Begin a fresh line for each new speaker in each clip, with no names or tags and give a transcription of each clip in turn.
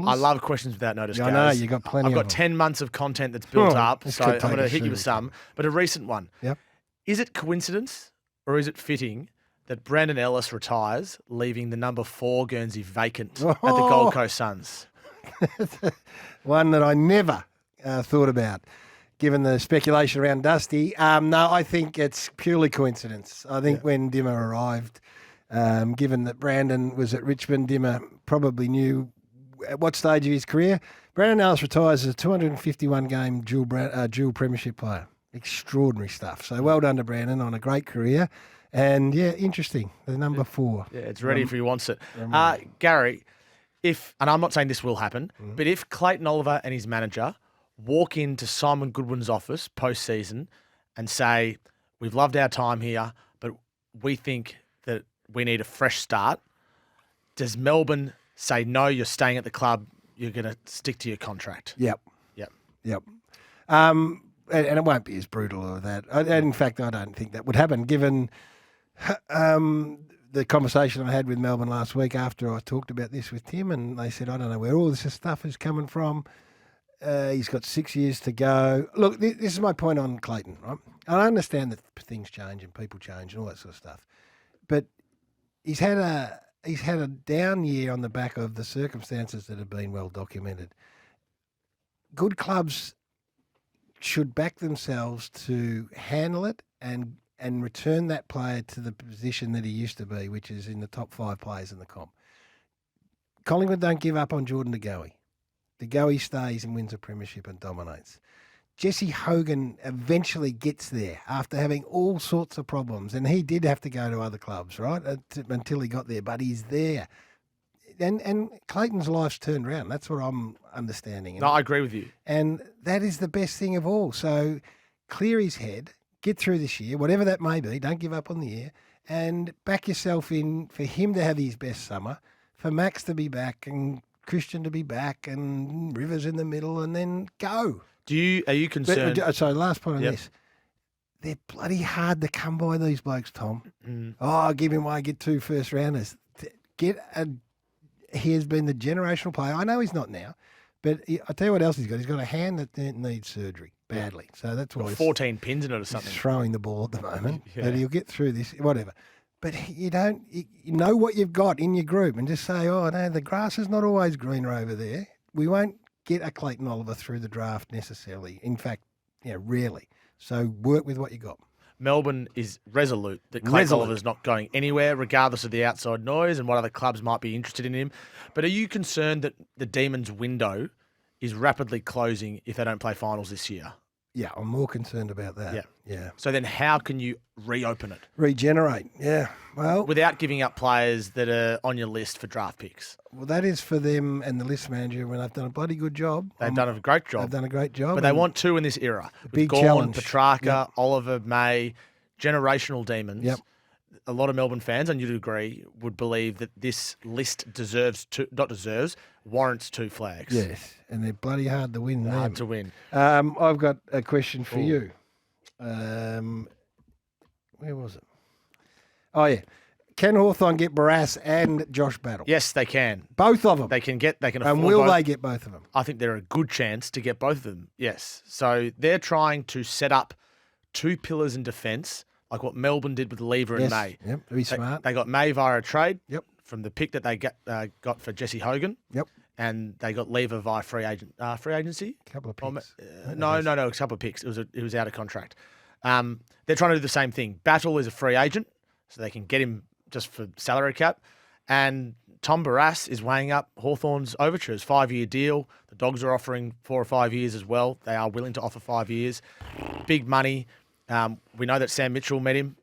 I love questions without notice,
I know, you got plenty
I've got
of them.
10 months of content that's built up,
this
so
could
I'm
take
going to
us
hit you
through
with
the
some. But a recent one.
Yep.
Is it coincidence or is it fitting that Brandon Ellis retires, leaving the number 4 Guernsey vacant at the Gold Coast Suns?
One that I never thought about, given the speculation around Dusty. No, I think it's purely coincidence. I think when Dimmer arrived, given that Brandon was at Richmond, Dimmer probably knew at what stage of his career. Brandon Ellis retires as a 251-game dual premiership player. Extraordinary stuff. So well done to Brandon on a great career. And, interesting. The number 4.
Yeah, it's ready if he wants it. Gary, and I'm not saying this will happen, but if Clayton Oliver and his manager walk into Simon Goodwin's office post-season and say, we've loved our time here, but we think that we need a fresh start, does Melbourne say, no, you're staying at the club, you're going to stick to your contract?
Yep. And it won't be as brutal as that. And in fact, I don't think that would happen, given the conversation I had with Melbourne last week after I talked about this with Tim, and they said, I don't know where all this stuff is coming from. He's got 6 years to go. Look, this is my point on Clayton, right? I understand that things change and people change and all that sort of stuff. But he's had a down year on the back of the circumstances that have been well documented. Good clubs should back themselves to handle it and return that player to the position that he used to be, which is in the top 5 players in the comp. Collingwood don't give up on Jordan De Goey. De Goey stays and wins a premiership and dominates. Jesse Hogan eventually gets there after having all sorts of problems, and he did have to go to other clubs, right, until he got there, but he's there. And Clayton's life's turned around. That's what I'm understanding.
No, I agree with you.
And that is the best thing of all. So clear his head, get through this year, whatever that may be, don't give up on the year, and back yourself in for him to have his best summer, for Max to be back and Christian to be back and Rivers in the middle, and then go.
Are you concerned?
Sorry, last point on this. They're bloody hard to come by, these blokes, Tom. Give him away, get 2 first rounders. He has been the generational player. I know he's not now, but I'll tell you what else he's got. He's got a hand that needs surgery badly. So that's why
14 pins in it or something.
He's throwing the ball at the moment. But he'll get through this, whatever. But you know what you've got in your group and just say, oh, no, the grass is not always greener over there. We won't get a Clayton Oliver through the draft necessarily. In fact, rarely. So work with what you got.
Melbourne is resolute that Clayton Oliver's not going anywhere, regardless of the outside noise and what other clubs might be interested in him. But are you concerned that the Demons' window is rapidly closing if they don't play finals this year?
Yeah, I'm more concerned about that. Yeah.
So then how can you reopen it?
Regenerate, yeah. Well,
without giving up players that are on your list for draft picks.
Well, that is for them and the list manager when they've done a bloody good job.
They've done a great job.
They've done a great job.
But they want 2 in this era.
Big
Gawn,
challenge.
Petrarca, Oliver, May, generational demons.
Yep.
A lot of Melbourne fans, and you'd agree, would believe that this list warrants 2 flags.
Yes, and they're bloody hard to win.
Hard to win.
I've got a question for you. Where was it? Oh, yeah. Can Hawthorn get Barrass and Josh Battle?
Yes, they can.
Both of them?
They can afford
And will
both.
they get both of them?
I think they're a good chance to get both of them, yes. So they're trying to set up 2 pillars in defence, like what Melbourne did with Lever and May.
Yep, very smart.
They got May via a trade.
Yep.
From the pick that they got for Jesse Hogan.
Yep.
And they got Lever via free agency.
A couple of picks.
No, a couple of picks. It was out of contract. They're trying to do the same thing. Battle is a free agent, so they can get him just for salary cap. And Tom Barrass is weighing up Hawthorn's overtures, 5-year deal. The Dogs are offering 4 or 5 years as well. They are willing to offer 5 years. Big money. We know that Sam Mitchell met him.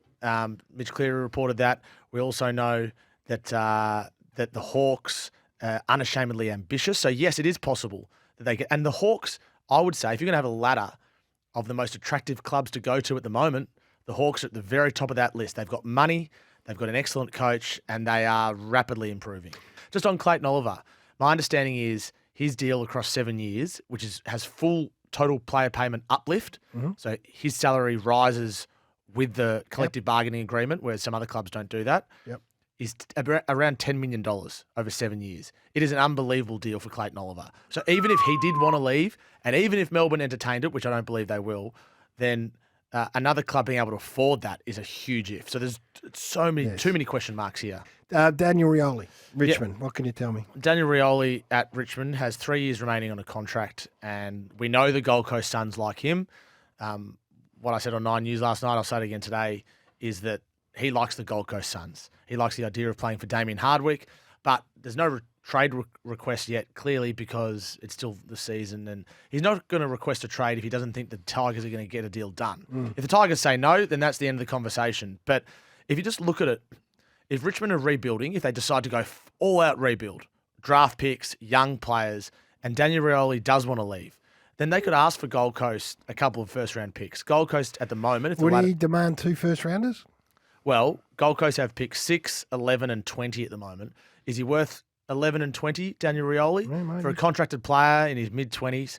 Mitch Cleary reported that. We also know that that the Hawks are unashamedly ambitious. So, yes, it is possible that they get... And the Hawks, I would say, if you're going to have a ladder of the most attractive clubs to go to at the moment, the Hawks are at the very top of that list. They've got money, they've got an excellent coach, and they are rapidly improving. Just on Clayton Oliver, my understanding is his deal across 7 years, which has full total player payment uplift. Mm-hmm. So his salary rises with the collective bargaining agreement, whereas some other clubs don't do that.
Yep.
is around $10 million over 7 years. It is an unbelievable deal for Clayton Oliver. So even if he did want to leave, and even if Melbourne entertained it, which I don't believe they will, then another club being able to afford that is a huge if. So there's too many question marks here.
Daniel Rioli, Richmond. What can you tell me?
Daniel Rioli at Richmond has 3 years remaining on a contract, and we know the Gold Coast Suns like him. What I said on 9 News last night, I'll say it again today, is that he likes the Gold Coast Suns. He likes the idea of playing for Damien Hardwick, but there's no trade request yet, clearly, because it's still the season, and he's not going to request a trade if he doesn't think the Tigers are going to get a deal done. If the Tigers say no, then that's the end of the conversation. But if you just look at it, if Richmond are rebuilding, if they decide to go all-out rebuild, draft picks, young players, and Daniel Rioli does want to leave, then they could ask for Gold Coast a couple of first-round picks. Gold Coast at the moment... If
Would he demand 2 first-rounders?
Well, Gold Coast have picks 6, 11 and 20 at the moment. Is he worth 11 and 20, Daniel Rioli?
Yeah,
for a contracted player in his mid-20s.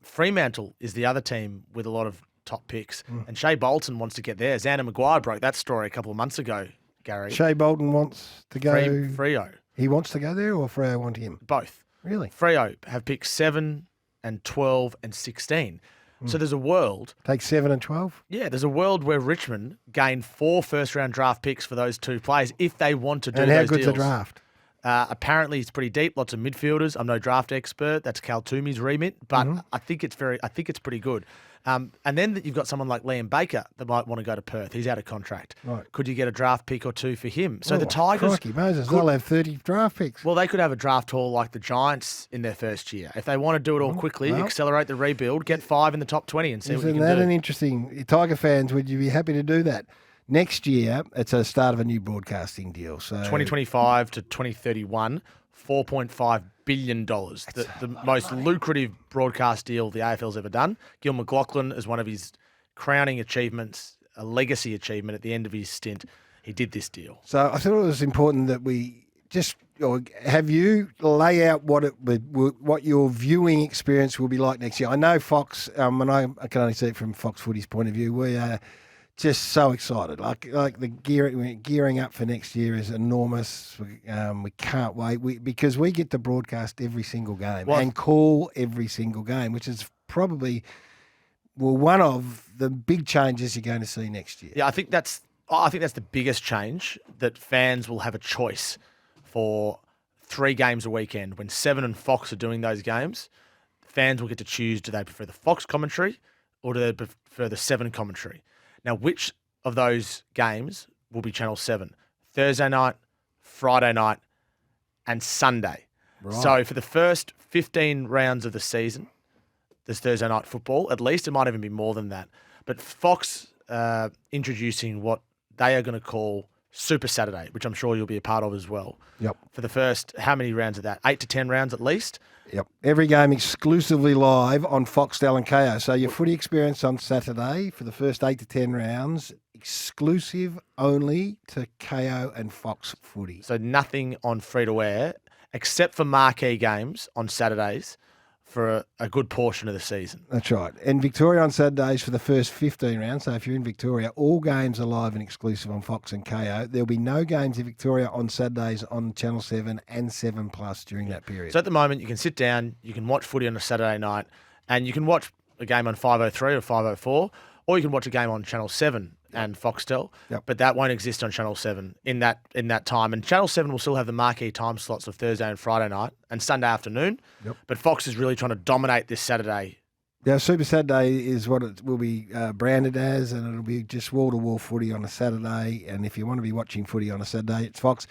Fremantle is the other team with a lot of top picks. And Shea Bolton wants to get there. Xander Maguire broke that story a couple of months ago, Gary.
Shea Bolton wants to go...
Freo.
He wants to go there, or Freo want him?
Both.
Really?
Freo have picks 7 and 12 and 16. So there's a world...
Take 7 and 12?
Yeah, there's a world where Richmond gain 4 first-round draft picks for those 2 players if they want to do those deals.
And how good's the draft?
Apparently, it's pretty deep. Lots of midfielders. I'm no draft expert. That's Cal Toomey's remit, but I think it's pretty good. And then you've got someone like Liam Baker that might want to go to Perth. He's out of contract.
Right.
Could you get a draft pick or 2 for him? So the Tigers...
Crikey, Moses, they'll have 30 draft picks.
Well, they could have a draft haul like the Giants in their first year. If they want to do it all quickly, accelerate the rebuild, get 5 in the top 20 and see what you can do.
Isn't that an interesting... Tiger fans, would you be happy to do that? Next year, it's a start of a new broadcasting deal. So
2025 to 2031, $4.5 billion. The most lucrative broadcast deal the AFL's ever done. Gil McLachlan, as one of his crowning achievements, a legacy achievement at the end of his stint, he did this deal.
So I thought it was important that we just have you lay out what your viewing experience will be like next year. I know Fox, and I can only see it from Fox Footy's point of view, we are just so excited. Like the gearing up for next year is enormous. We can't wait because we get to broadcast every single game and call every single game, which is probably one of the big changes you're going to see next year.
Yeah, I think that's the biggest change, that fans will have a choice for 3 games a weekend. When Seven and Fox are doing those games, fans will get to choose: do they prefer the Fox commentary or do they prefer the Seven commentary? Now, which of those games will be Channel 7? Thursday night, Friday night, and Sunday. Right. So for the first 15 rounds of the season, there's Thursday night football. At least it might even be more than that. But Fox introducing what they are going to call Super Saturday, which I'm sure you'll be a part of as well.
Yep.
For the first, how many rounds of that? 8 to 10 rounds at least?
Yep. Every game exclusively live on Foxtel and KO. So your footy experience on Saturday for the first 8 to 10 rounds, exclusive only to KO and Fox Footy.
So nothing on free-to-air except for marquee games on Saturdays for a good portion of the season.
That's right. And Victoria on Saturdays for the first 15 rounds. So if you're in Victoria, all games are live and exclusive on Fox and KO. There'll be no games in Victoria on Saturdays on Channel 7 and 7 Plus during that period.
So at the moment, you can sit down, you can watch footy on a Saturday night, and you can watch a game on 503 or 504, or you can watch a game on Channel 7 and Foxtel, but that won't exist on Channel 7 in that time. And Channel 7 will still have the marquee time slots of Thursday and Friday night and Sunday afternoon, but Fox is really trying to dominate this Saturday.
Yeah, Super Saturday is what it will be branded as, and it'll be just wall-to-wall footy on a Saturday. And if you want to be watching footy on a Saturday, it's Fox.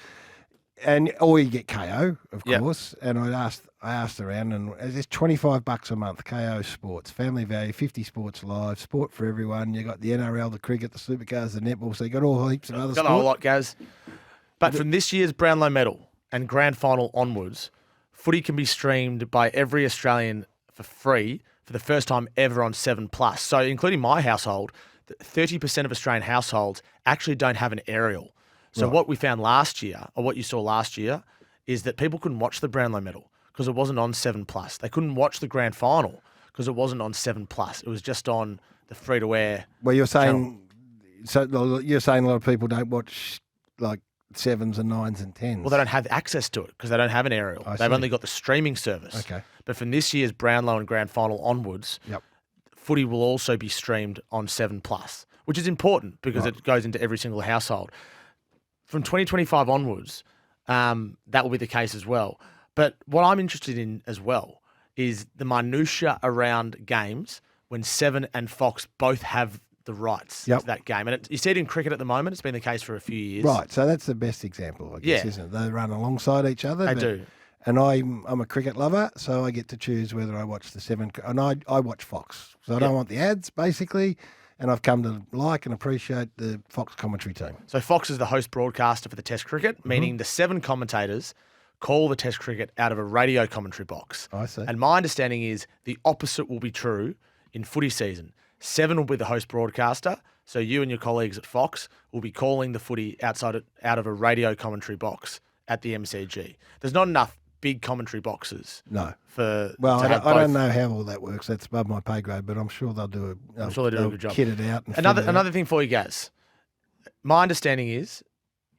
Or you get KO, of course. And I asked around, and it's $25 a month. KO Sports, family value, 50 sports live, sport for everyone. You got the NRL, the cricket, the supercars, the netball. So you got all heaps of other sports.
Got a whole lot, Gaz. But from this year's Brownlow Medal and Grand Final onwards, footy can be streamed by every Australian for free for the first time ever on 7 Plus. So including my household, 30% of Australian households actually don't have an aerial. So what we found last year, or what you saw last year, is that people couldn't watch the Brownlow Medal because it wasn't on 7 Plus. They couldn't watch the Grand Final because it wasn't on 7 Plus. It was just on the free-to-air.
Well, you're saying a lot of people don't watch like sevens and nines and tens.
Well, they don't have access to it because they don't have an aerial. They've
see.
only got the streaming service.
Okay.
But from this year's Brownlow and Grand Final onwards,
Yep.
footy will also be streamed on 7+, which is important because it goes into every single household. From 2025 onwards, that will be the case as well. But what I'm interested in as well is the minutiae around games when Seven and Fox both have the rights to that game. And you see it in cricket at the moment. It's been the case for a few years.
Right, so that's the best example, I guess, isn't it? They run alongside each other.
They do.
And I'm a cricket lover, so I get to choose whether I watch the Seven. And I watch Fox. So I don't want the ads, basically. And I've come to like and appreciate the Fox commentary team.
So Fox is the host broadcaster for the Test cricket, meaning the 7 commentators call the Test cricket out of a radio commentary box.
I see.
And my understanding is the opposite will be true in footy season. 7 will be the host broadcaster, so you and your colleagues at Fox will be calling the footy out of a radio commentary box at the MCG. There's not enough big commentary boxes.
No.
I
don't know how all that works. That's above my pay grade, but I'm sure they'll do
I'm sure they'll do a good job.
Kit it out. And
another thing for you guys. My understanding is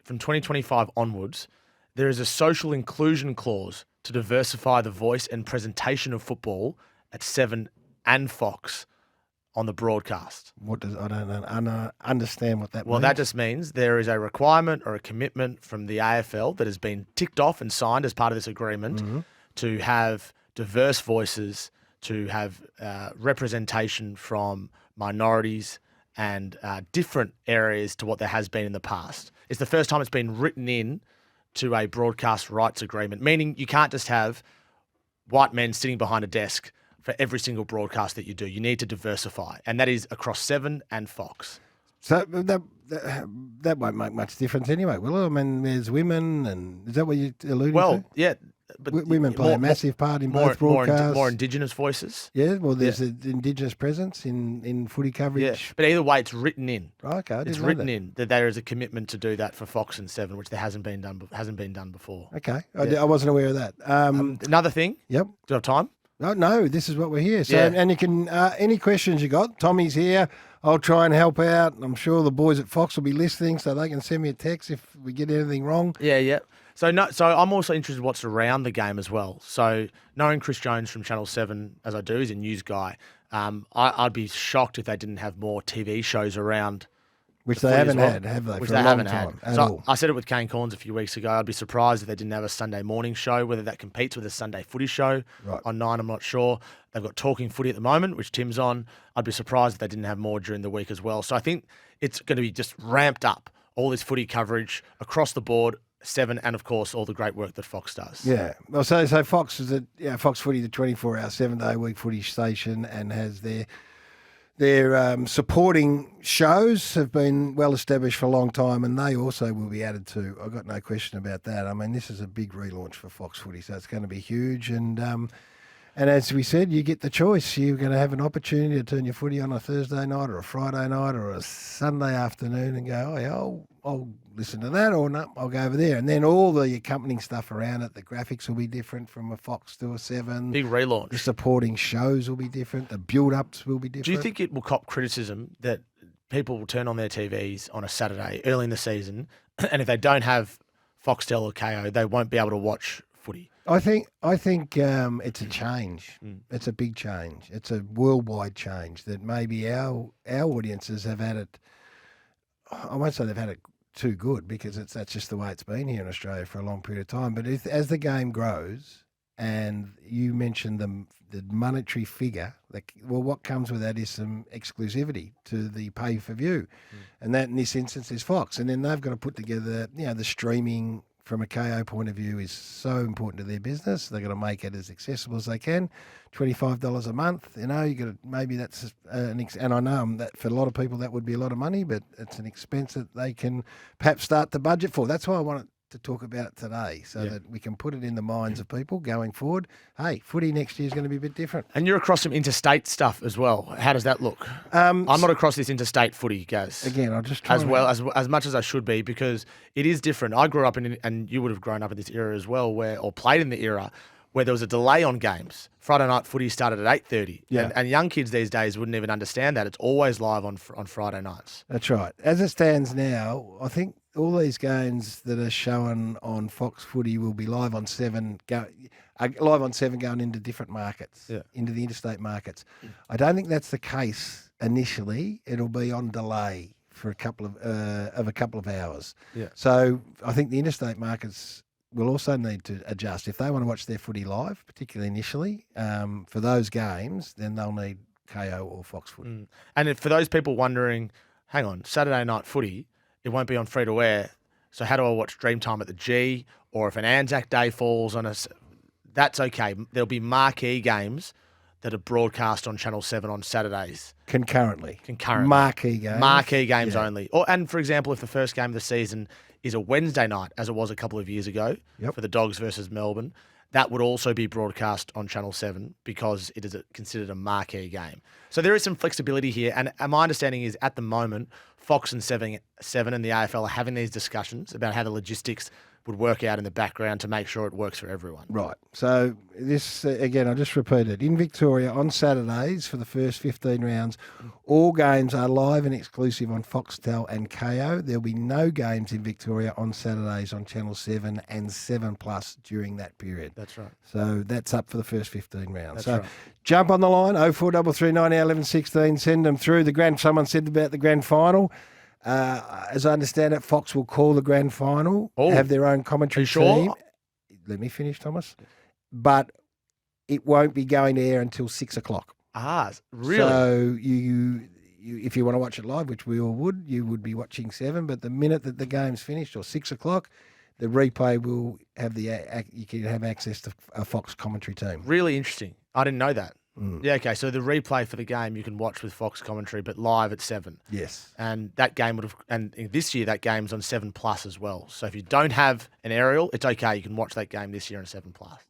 from 2025 onwards, there is a social inclusion clause to diversify the voice and presentation of football at 7 and Fox on the broadcast.
I don't understand what that means.
Well, that just means there is a requirement or a commitment from the AFL that has been ticked off and signed as part of this agreement to have diverse voices, to have representation from minorities and different areas to what there has been in the past. It's the first time it's been written in to a broadcast rights agreement, meaning you can't just have white men sitting behind a desk for every single broadcast that you do. You need to diversify, and that is across 7 and Fox.
So that won't make much difference anyway, will it? I mean, there's women, and is that what you're alluding to?
Well, yeah. But
women play a massive part in both broadcasts.
More Indigenous voices.
Yeah, well, there's an Indigenous presence in footy coverage.
Yeah, but either way, it's written in.
Okay, I didn't
it's
know
written
that.
in that there is a commitment to do that for Fox and 7, which there hasn't been done before.
Okay, I wasn't aware of that.
Another thing.
Yep.
Do you have time?
No, this is what we're here. So, and you can any questions you got, Tommy's here. I'll try and help out. I'm sure the boys at Fox will be listening, so they can send me a text if we get anything wrong.
Yeah. So I'm also interested in what's around the game as well. So knowing Chris Jones from Channel 7, as I do, he's a news guy. I'd be shocked if they didn't have more TV shows around.
Which they haven't had, have they?
Which
for
they
a long
haven't
time
had.
at
So
all.
I said it with Kane Corns a few weeks ago. I'd be surprised if they didn't have a Sunday morning show, whether that competes with a Sunday footy show on 9, I'm not sure. They've got Talking Footy at the moment, which Tim's on. I'd be surprised if they didn't have more during the week as well. So I think it's going to be just ramped up, all this footy coverage across the board, 7, and of course all the great work that Fox does.
Yeah. Well, so Fox is Fox Footy, the 24-hour, 7-day-a-week footy station, and has their supporting shows have been well established for a long time, and they also will be added to. I've got no question about that. I mean, this is a big relaunch for Fox Footy, so it's going to be huge. And as we said, you get the choice. You're going to have an opportunity to turn your footy on a Thursday night or a Friday night or a Sunday afternoon and go, oh, yeah, I'll listen to that, or no, I'll go over there. And then all the accompanying stuff around it, the graphics will be different from a Fox to a 7.
Big relaunch.
The supporting shows will be different. The build-ups will be different.
Do you think it will cop criticism that people will turn on their TVs on a Saturday early in the season, and if they don't have Foxtel or KO, they won't be able to watch footy?
I think it's a change. It's a big change. It's a worldwide change that maybe our audiences have had it. I won't say they've had it too good because that's just the way it's been here in Australia for a long period of time. But as the game grows, and you mentioned the monetary figure, what comes with that is some exclusivity to the pay-per-view, and that in this instance is Fox. And then they've got to put together, the streaming from a KO point of view is so important to their business. They've got to make it as accessible as they can. $25 a month, you got to, maybe that's and I know that for a lot of people that would be a lot of money, but it's an expense that they can perhaps start to budget for. That's why I wanted to talk about it today, so that we can put it in the minds of people going forward. Hey, footy next year is going to be a bit different.
And you're across some interstate stuff as well. How does that look? I'm not across this interstate footy, guys.
Again, I'll just try
as much as I should be, because it is different. I grew up and you would have grown up in this era as well, or played in the era where there was a delay on games. Friday night footy started at 8:30.
Yeah.
And young kids these days wouldn't even understand that. It's always live on Friday nights.
That's right. As it stands now, I think all these games that are shown on Fox Footy will be live on Seven. Live on Seven, going into different markets, into the interstate markets. I don't think that's the case initially. It'll be on delay for a couple of hours.
Yeah.
So I think the interstate markets will also need to adjust if they want to watch their footy live, particularly initially for those games. Then they'll need KO or Fox Footy.
And for those people wondering, hang on, Saturday night footy, it won't be on free to air. So how do I watch Dreamtime at the G? Or if an Anzac Day falls on us, that's okay. There'll be marquee games that are broadcast on Channel 7 on Saturdays.
Concurrently. Marquee games.
Marquee games only. And for example, if the first game of the season is a Wednesday night, as it was a couple of years ago for the Dogs versus Melbourne, that would also be broadcast on Channel 7 because it is considered a marquee game. So there is some flexibility here. And my understanding is at the moment, Fox and Seven and the AFL are having these discussions about how the logistics would work out in the background to make sure it works for everyone.
Right. So this, again, I'll just repeat it. In Victoria, on Saturdays for the first 15 rounds, all games are live and exclusive on Foxtel and KO. There'll be no games in Victoria on Saturdays on Channel 7 and 7 Plus during that period.
That's right.
So that's up for the first 15 rounds.
That's right.
Jump on the line, 0433 90 11 16, send them through. Someone said about the grand final. As I understand it, Fox will call the grand final, have their own commentary team. Let me finish, Thomas. But it won't be going to air until 6 o'clock.
Really?
So you, if you want to watch it live, which we all would, you would be watching 7. But the minute that the game's finished, or 6 o'clock, the replay will have you can have access to a Fox commentary team.
Really interesting. I didn't know that. Yeah, okay. So the replay for the game you can watch with Fox commentary, but live at 7.
Yes.
And that game and this year that game's on 7 Plus as well. So if you don't have an aerial, it's okay. You can watch that game this year on 7 Plus.